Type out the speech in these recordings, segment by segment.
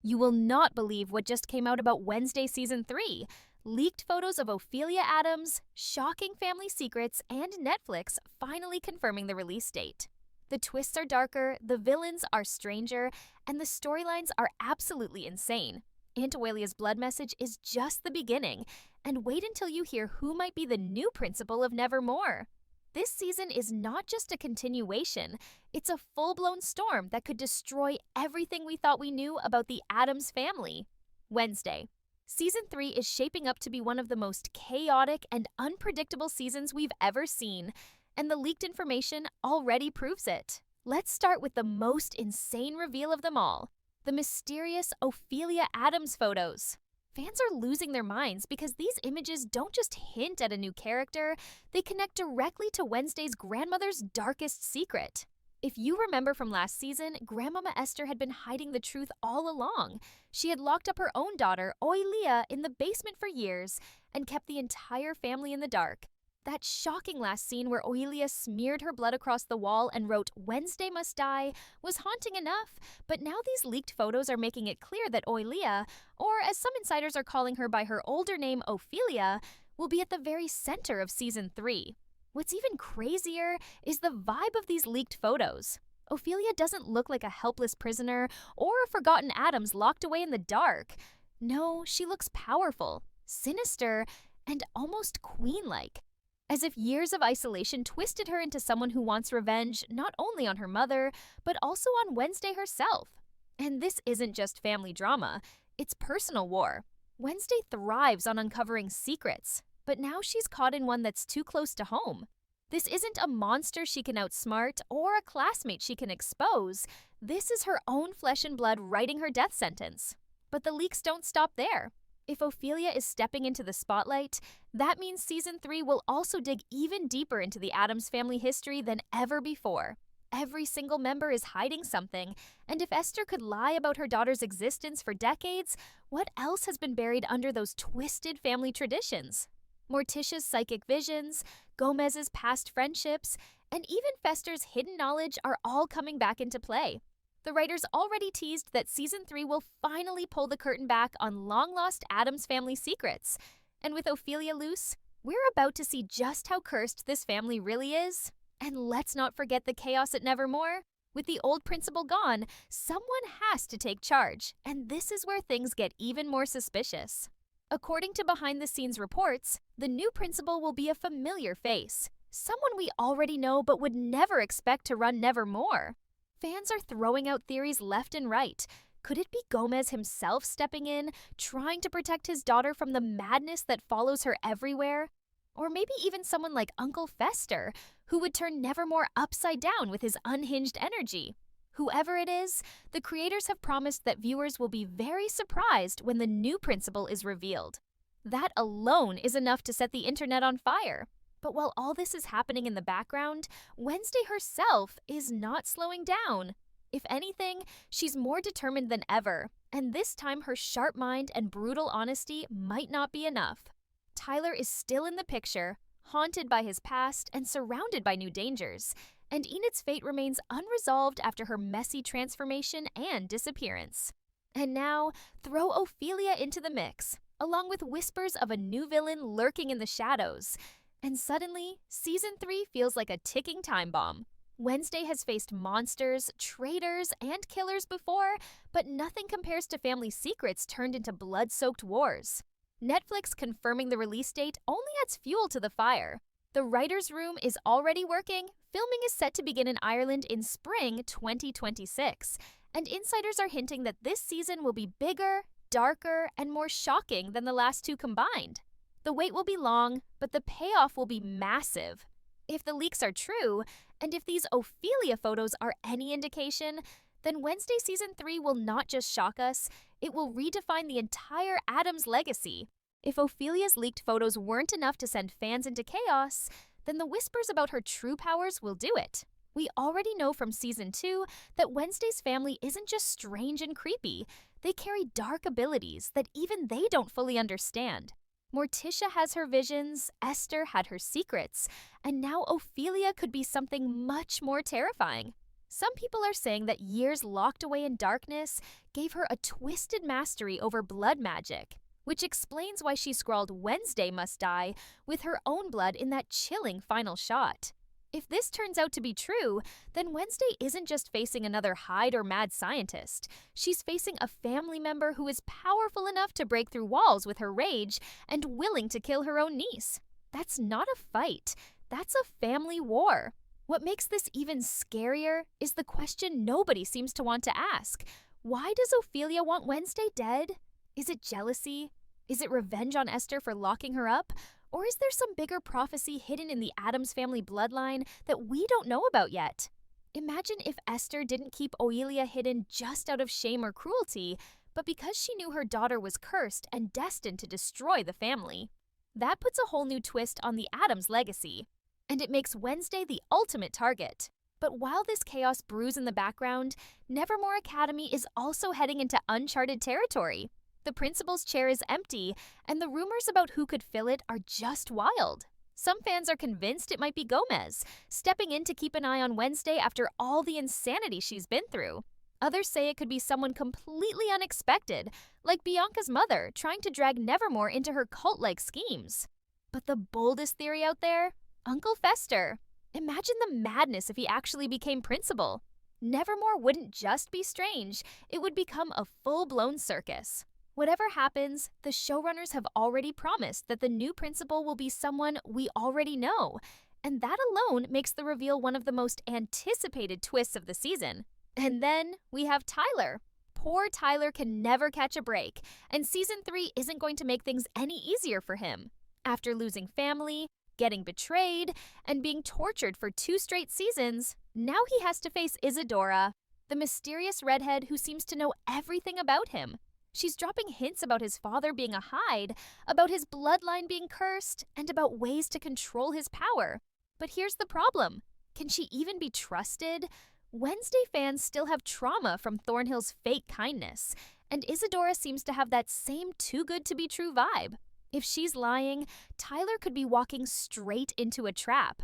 You will not believe what just came out about Wednesday Season 3. Leaked photos of Ophelia Adams, shocking family secrets, and Netflix finally confirming the release date. The twists are darker, the villains are stranger, and the storylines are absolutely insane. Aunt Oelia's blood message is just the beginning, and wait until you hear who might be the new principal of Nevermore. This season is not just a continuation, it's a full-blown storm that could destroy everything we thought we knew about the Addams family. Wednesday. Season 3 is shaping up to be one of the most chaotic and unpredictable seasons we've ever seen, and the leaked information already proves it. Let's start with the most insane reveal of them all, the mysterious Ophelia Adams photos. Fans are losing their minds because these images don't just hint at a new character, they connect directly to Wednesday's grandmother's darkest secret. If you remember from last season, Grandmama Esther had been hiding the truth all along. She had locked up her own daughter, Oilia, in the basement for years and kept the entire family in the dark. That shocking last scene where Oilia smeared her blood across the wall and wrote, "Wednesday must die," was haunting enough, but now these leaked photos are making it clear that Oilia, or as some insiders are calling her by her older name Ophelia, will be at the very center of Season 3. What's even crazier is the vibe of these leaked photos. Ophelia doesn't look like a helpless prisoner or a forgotten Adams locked away in the dark. No, she looks powerful, sinister, and almost queen-like. As if years of isolation twisted her into someone who wants revenge not only on her mother, but also on Wednesday herself. And this isn't just family drama, it's personal war. Wednesday thrives on uncovering secrets, but now she's caught in one that's too close to home. This isn't a monster she can outsmart or a classmate she can expose. This is her own flesh and blood writing her death sentence. But the leaks don't stop there. If Ophelia is stepping into the spotlight, that means Season 3 will also dig even deeper into the Addams family history than ever before. Every single member is hiding something, and if Esther could lie about her daughter's existence for decades, what else has been buried under those twisted family traditions? Morticia's psychic visions, Gomez's past friendships, and even Fester's hidden knowledge are all coming back into play. The writers already teased that Season 3 will finally pull the curtain back on long-lost Addams family secrets. And with Ophelia loose, we're about to see just how cursed this family really is. And let's not forget the chaos at Nevermore. With the old principal gone, someone has to take charge, and this is where things get even more suspicious. According to behind-the-scenes reports, the new principal will be a familiar face, someone we already know but would never expect to run Nevermore. Fans are throwing out theories left and right. Could it be Gomez himself stepping in, trying to protect his daughter from the madness that follows her everywhere? Or maybe even someone like Uncle Fester, who would turn Nevermore upside down with his unhinged energy. Whoever it is, the creators have promised that viewers will be very surprised when the new principal is revealed. That alone is enough to set the internet on fire. But while all this is happening in the background, Wednesday herself is not slowing down. If anything, she's more determined than ever, and this time her sharp mind and brutal honesty might not be enough. Tyler is still in the picture, haunted by his past and surrounded by new dangers, and Enid's fate remains unresolved after her messy transformation and disappearance. And now, throw Ophelia into the mix, along with whispers of a new villain lurking in the shadows. And suddenly, Season 3 feels like a ticking time bomb. Wednesday has faced monsters, traitors, and killers before, but nothing compares to family secrets turned into blood-soaked wars. Netflix confirming the release date only adds fuel to the fire. The writer's room is already working, filming is set to begin in Ireland in spring 2026, and insiders are hinting that this season will be bigger, darker, and more shocking than the last two combined. The wait will be long, but the payoff will be massive. If the leaks are true, and if these Ophelia photos are any indication, then Wednesday Season 3 will not just shock us, it will redefine the entire Addams legacy. If Ophelia's leaked photos weren't enough to send fans into chaos, then the whispers about her true powers will do it. We already know from Season 2 that Wednesday's family isn't just strange and creepy, they carry dark abilities that even they don't fully understand. Morticia has her visions, Esther had her secrets, and now Ophelia could be something much more terrifying. Some people are saying that years locked away in darkness gave her a twisted mastery over blood magic, which explains why she scrawled "Wednesday must die" with her own blood in that chilling final shot. If this turns out to be true, then Wednesday isn't just facing another Hyde or mad scientist. She's facing a family member who is powerful enough to break through walls with her rage and willing to kill her own niece. That's not a fight. That's a family war. What makes this even scarier is the question nobody seems to want to ask. Why does Ophelia want Wednesday dead? Is it jealousy? Is it revenge on Esther for locking her up? Or is there some bigger prophecy hidden in the Addams family bloodline that we don't know about yet? Imagine if Esther didn't keep Oelia hidden just out of shame or cruelty, but because she knew her daughter was cursed and destined to destroy the family. That puts a whole new twist on the Addams legacy, and it makes Wednesday the ultimate target. But while this chaos brews in the background, Nevermore Academy is also heading into uncharted territory. The principal's chair is empty, and the rumors about who could fill it are just wild. Some fans are convinced it might be Gomez, stepping in to keep an eye on Wednesday after all the insanity she's been through. Others say it could be someone completely unexpected, like Bianca's mother, trying to drag Nevermore into her cult-like schemes. But the boldest theory out there? Uncle Fester. Imagine the madness if he actually became principal. Nevermore wouldn't just be strange, it would become a full-blown circus. Whatever happens, the showrunners have already promised that the new principal will be someone we already know, and that alone makes the reveal one of the most anticipated twists of the season. And then we have Tyler. Poor Tyler can never catch a break, and Season 3 isn't going to make things any easier for him. After losing family, getting betrayed, and being tortured for 2 straight seasons, now he has to face Isadora, the mysterious redhead who seems to know everything about him. She's dropping hints about his father being a Hyde, about his bloodline being cursed, and about ways to control his power. But here's the problem. Can she even be trusted? Wednesday fans still have trauma from Thornhill's fake kindness, and Isadora seems to have that same too-good-to-be-true vibe. If she's lying, Tyler could be walking straight into a trap.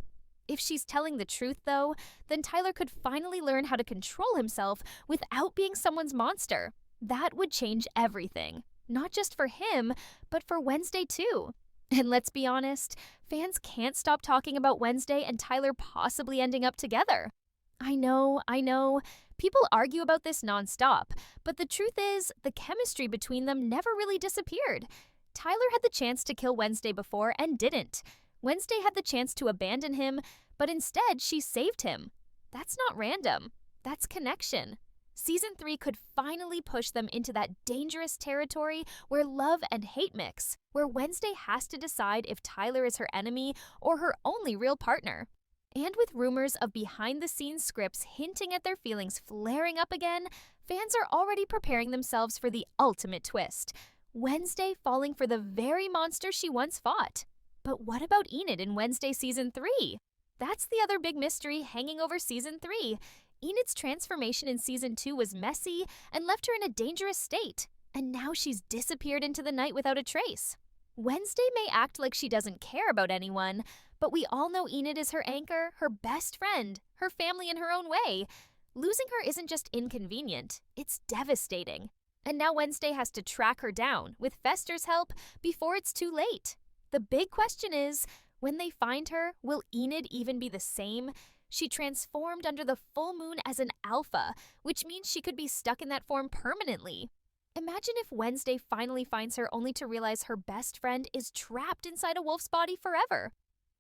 If she's telling the truth, though, then Tyler could finally learn how to control himself without being someone's monster. That would change everything. Not just for him, but for Wednesday too. And let's be honest, fans can't stop talking about Wednesday and Tyler possibly ending up together. I know. People argue about this nonstop, but the truth is, the chemistry between them never really disappeared. Tyler had the chance to kill Wednesday before and didn't. Wednesday had the chance to abandon him, but instead she saved him. That's not random. That's connection. Season 3 could finally push them into that dangerous territory where love and hate mix, where Wednesday has to decide if Tyler is her enemy or her only real partner. And with rumors of behind-the-scenes scripts hinting at their feelings flaring up again, fans are already preparing themselves for the ultimate twist. Wednesday falling for the very monster she once fought. But what about Enid in Wednesday Season 3? That's the other big mystery hanging over Season 3. Enid's transformation in Season 2 was messy and left her in a dangerous state, and now she's disappeared into the night without a trace. Wednesday may act like she doesn't care about anyone, but we all know Enid is her anchor, her best friend, her family in her own way. Losing her isn't just inconvenient, it's devastating. And now Wednesday has to track her down, with Fester's help, before it's too late. The big question is, when they find her, will Enid even be the same? She transformed under the full moon as an alpha, which means she could be stuck in that form permanently. Imagine if Wednesday finally finds her only to realize her best friend is trapped inside a wolf's body forever.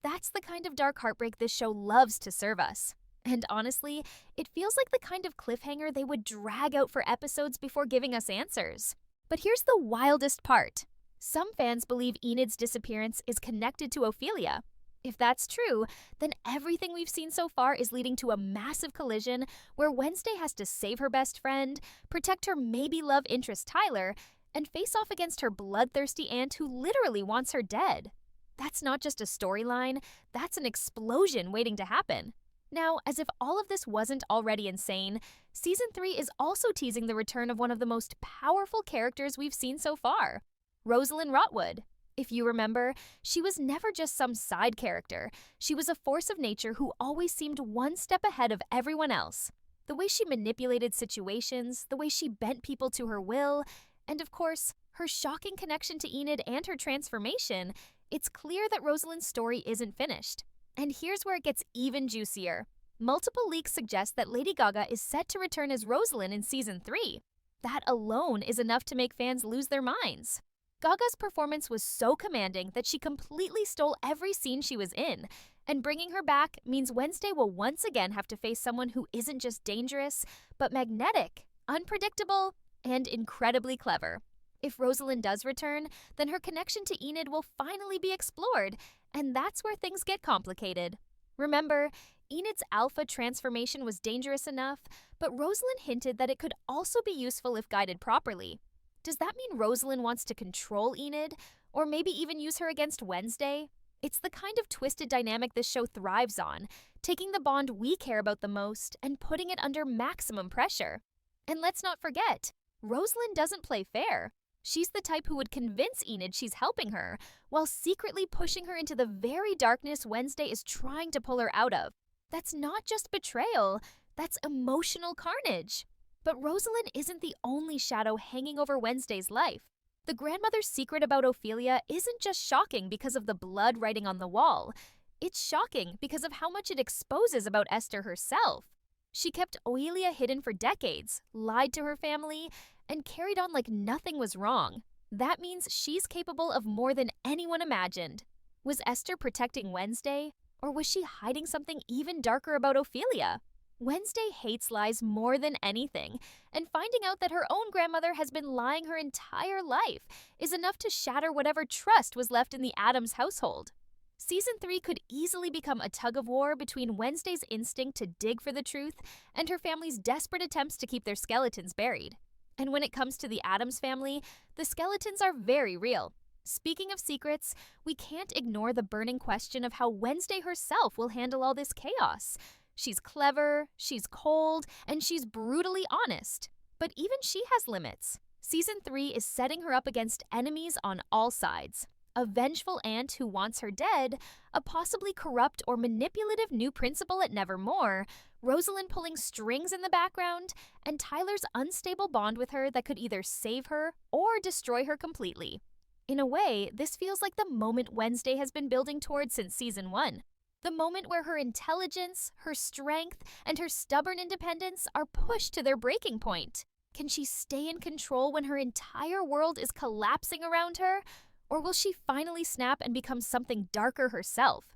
That's the kind of dark heartbreak this show loves to serve us. And honestly, it feels like the kind of cliffhanger they would drag out for episodes before giving us answers. But here's the wildest part. Some fans believe Enid's disappearance is connected to Ophelia. If that's true, then everything we've seen so far is leading to a massive collision where Wednesday has to save her best friend, protect her maybe love interest Tyler, and face off against her bloodthirsty aunt who literally wants her dead. That's not just a storyline, that's an explosion waiting to happen. Now, as if all of this wasn't already insane, Season 3 is also teasing the return of one of the most powerful characters we've seen so far, Rosalind Rotwood. If you remember, she was never just some side character. She was a force of nature who always seemed one step ahead of everyone else. The way she manipulated situations, the way she bent people to her will, and of course, her shocking connection to Enid and her transformation, it's clear that Rosalind's story isn't finished. And here's where it gets even juicier. Multiple leaks suggest that Lady Gaga is set to return as Rosalind in season 3. That alone is enough to make fans lose their minds. Gaga's performance was so commanding that she completely stole every scene she was in, and bringing her back means Wednesday will once again have to face someone who isn't just dangerous, but magnetic, unpredictable, and incredibly clever. If Rosalind does return, then her connection to Enid will finally be explored, and that's where things get complicated. Remember, Enid's alpha transformation was dangerous enough, but Rosalind hinted that it could also be useful if guided properly. Does that mean Rosalind wants to control Enid, or maybe even use her against Wednesday? It's the kind of twisted dynamic this show thrives on, taking the bond we care about the most and putting it under maximum pressure. And let's not forget, Rosalind doesn't play fair. She's the type who would convince Enid she's helping her, while secretly pushing her into the very darkness Wednesday is trying to pull her out of. That's not just betrayal, that's emotional carnage. But Rosalind isn't the only shadow hanging over Wednesday's life. The grandmother's secret about Ophelia isn't just shocking because of the blood writing on the wall. It's shocking because of how much it exposes about Esther herself. She kept Oelia hidden for decades, lied to her family, and carried on like nothing was wrong. That means she's capable of more than anyone imagined. Was Esther protecting Wednesday, or was she hiding something even darker about Ophelia? Wednesday hates lies more than anything, and finding out that her own grandmother has been lying her entire life is enough to shatter whatever trust was left in the Addams household. Season 3 could easily become a tug-of-war between Wednesday's instinct to dig for the truth and her family's desperate attempts to keep their skeletons buried. And when it comes to the Addams family, the skeletons are very real. Speaking of secrets, we can't ignore the burning question of how Wednesday herself will handle all this chaos. She's clever, she's cold, and she's brutally honest. But even she has limits. Season 3 is setting her up against enemies on all sides. A vengeful aunt who wants her dead, a possibly corrupt or manipulative new principal at Nevermore, Rosalind pulling strings in the background, and Tyler's unstable bond with her that could either save her or destroy her completely. In a way, this feels like the moment Wednesday has been building towards since season 1. The moment where her intelligence, her strength, and her stubborn independence are pushed to their breaking point. Can she stay in control when her entire world is collapsing around her? Or will she finally snap and become something darker herself?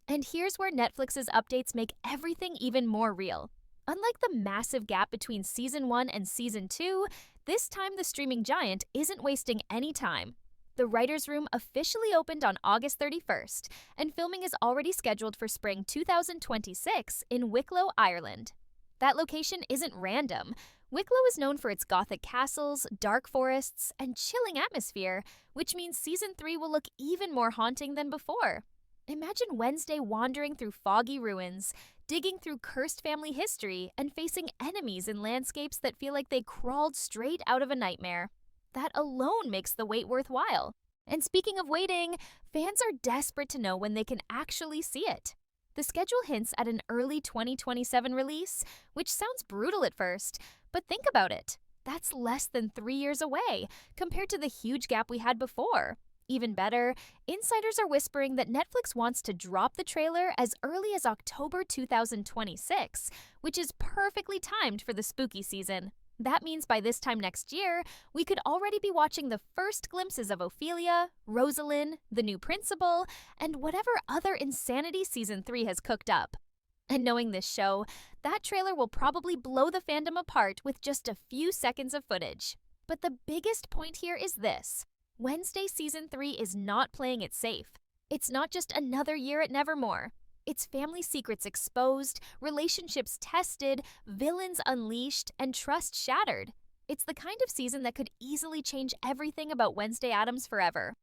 And here's where Netflix's updates make everything even more real. Unlike the massive gap between season 1 and season 2, this time the streaming giant isn't wasting any time. The writer's room officially opened on August 31st, and filming is already scheduled for spring 2026 in Wicklow, Ireland. That location isn't random. Wicklow is known for its gothic castles, dark forests, and chilling atmosphere, which means season 3 will look even more haunting than before. Imagine Wednesday wandering through foggy ruins, digging through cursed family history, and facing enemies in landscapes that feel like they crawled straight out of a nightmare. That alone makes the wait worthwhile. And speaking of waiting, fans are desperate to know when they can actually see it. The schedule hints at an early 2027 release, which sounds brutal at first, but think about it. That's less than 3 years away, compared to the huge gap we had before. Even better, insiders are whispering that Netflix wants to drop the trailer as early as October 2026, which is perfectly timed for the spooky season. That means by this time next year, we could already be watching the first glimpses of Ophelia, Rosalind, the new principal, and whatever other insanity season 3 has cooked up. And knowing this show, that trailer will probably blow the fandom apart with just a few seconds of footage. But the biggest point here is this. Wednesday season 3 is not playing it safe. It's not just another year at Nevermore. It's family secrets exposed, relationships tested, villains unleashed, and trust shattered. It's the kind of season that could easily change everything about Wednesday Addams forever.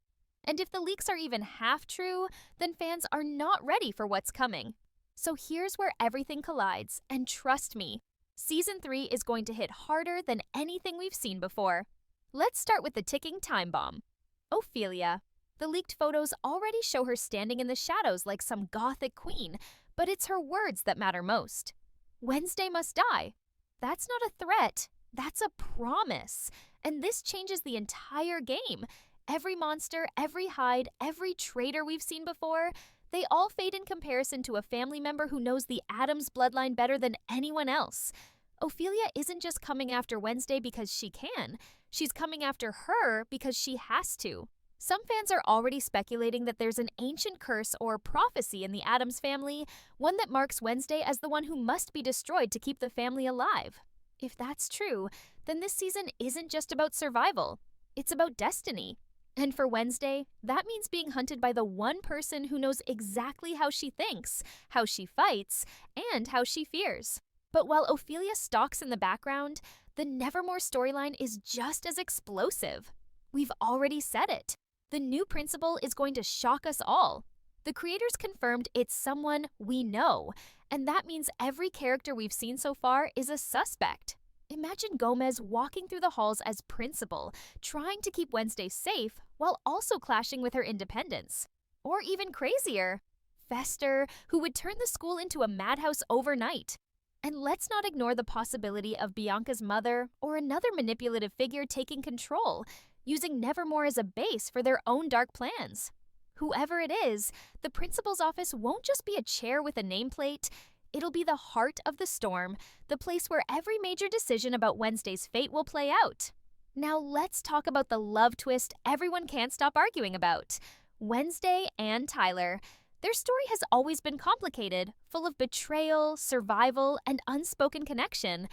And if the leaks are even half true, then fans are not ready for what's coming. So here's where everything collides, and trust me, season 3 is going to hit harder than anything we've seen before. Let's start with the ticking time bomb. Ophelia. The leaked photos already show her standing in the shadows like some gothic queen, but it's her words that matter most. Wednesday must die. That's not a threat, that's a promise. And this changes the entire game. Every monster, every Hyde, every traitor we've seen before, they all fade in comparison to a family member who knows the Addams bloodline better than anyone else. Ophelia isn't just coming after Wednesday because she can. She's coming after her because she has to. Some fans are already speculating that there's an ancient curse or prophecy in the Addams family, one that marks Wednesday as the one who must be destroyed to keep the family alive. If that's true, then this season isn't just about survival. It's about destiny. And for Wednesday, that means being hunted by the one person who knows exactly how she thinks, how she fights, and how she fears. But while Ophelia stalks in the background, the Nevermore storyline is just as explosive. We've already said it. The new principal is going to shock us all. The creators confirmed it's someone we know, and that means every character we've seen so far is a suspect. Imagine Gomez walking through the halls as principal, trying to keep Wednesday safe while also clashing with her independence. Or even crazier, Fester, who would turn the school into a madhouse overnight. And let's not ignore the possibility of Bianca's mother or another manipulative figure taking control, using Nevermore as a base for their own dark plans. Whoever it is, the principal's office won't just be a chair with a nameplate. It'll be the heart of the storm, the place where every major decision about Wednesday's fate will play out. Now let's talk about the love twist everyone can't stop arguing about. Wednesday and Tyler. Their story has always been complicated, full of betrayal, survival, and unspoken connection.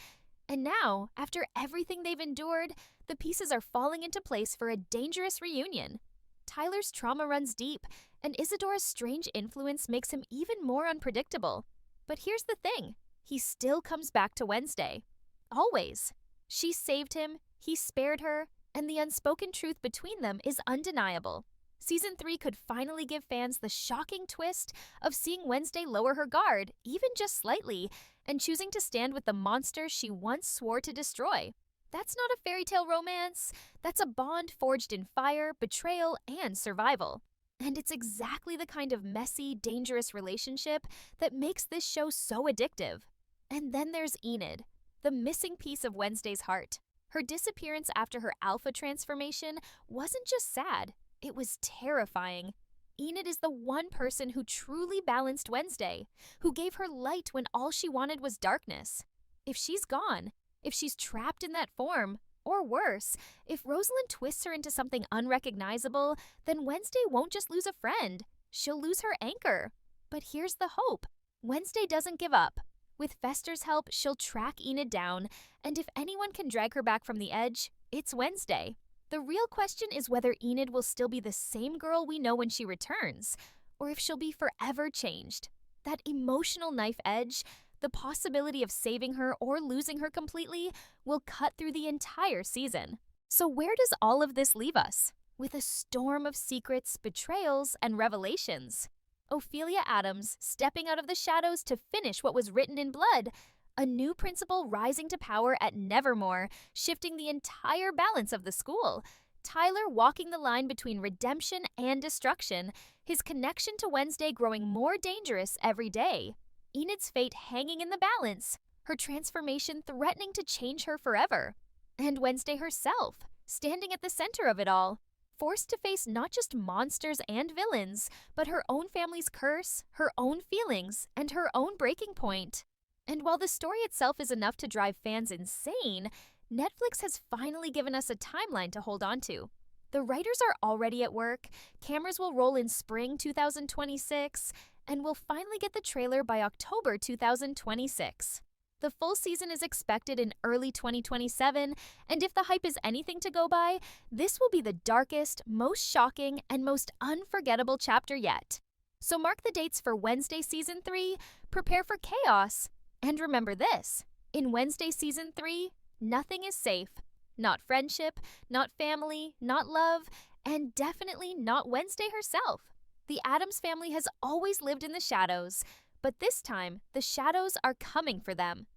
And now, after everything they've endured, the pieces are falling into place for a dangerous reunion. Tyler's trauma runs deep, and Isadora's strange influence makes him even more unpredictable. But here's the thing, he still comes back to Wednesday. Always. She saved him, he spared her, and the unspoken truth between them is undeniable. Season 3 could finally give fans the shocking twist of seeing Wednesday lower her guard, even just slightly, and choosing to stand with the monster she once swore to destroy. That's not a fairy tale romance. That's a bond forged in fire, betrayal, and survival. And it's exactly the kind of messy, dangerous relationship that makes this show so addictive. And then there's Enid, the missing piece of Wednesday's heart. Her disappearance after her alpha transformation wasn't just sad, it was terrifying. Enid is the one person who truly balanced Wednesday, who gave her light when all she wanted was darkness. If she's gone, if she's trapped in that form, or worse, if Rosalind twists her into something unrecognizable, then Wednesday won't just lose a friend, she'll lose her anchor. But here's the hope. Wednesday doesn't give up. With Fester's help, she'll track Enid down, and if anyone can drag her back from the edge, it's Wednesday. The real question is whether Enid will still be the same girl we know when she returns, or if she'll be forever changed. That emotional knife edge, the possibility of saving her or losing her completely, will cut through the entire season. So where does all of this leave us? With a storm of secrets, betrayals, and revelations. Ophelia Addams stepping out of the shadows to finish what was written in blood. A new principal rising to power at Nevermore, shifting the entire balance of the school. Tyler walking the line between redemption and destruction, his connection to Wednesday growing more dangerous every day. Enid's fate hanging in the balance, her transformation threatening to change her forever. And Wednesday herself, standing at the center of it all, forced to face not just monsters and villains, but her own family's curse, her own feelings, and her own breaking point. And while the story itself is enough to drive fans insane, Netflix has finally given us a timeline to hold on to. The writers are already at work, cameras will roll in spring 2026, and we'll finally get the trailer by October 2026. The full season is expected in early 2027, and if the hype is anything to go by, this will be the darkest, most shocking, and most unforgettable chapter yet. So mark the dates for Wednesday Season 3, prepare for chaos, and remember this, in Wednesday Season 3, nothing is safe. Not friendship, not family, not love, and definitely not Wednesday herself. The Addams family has always lived in the shadows, but this time, the shadows are coming for them.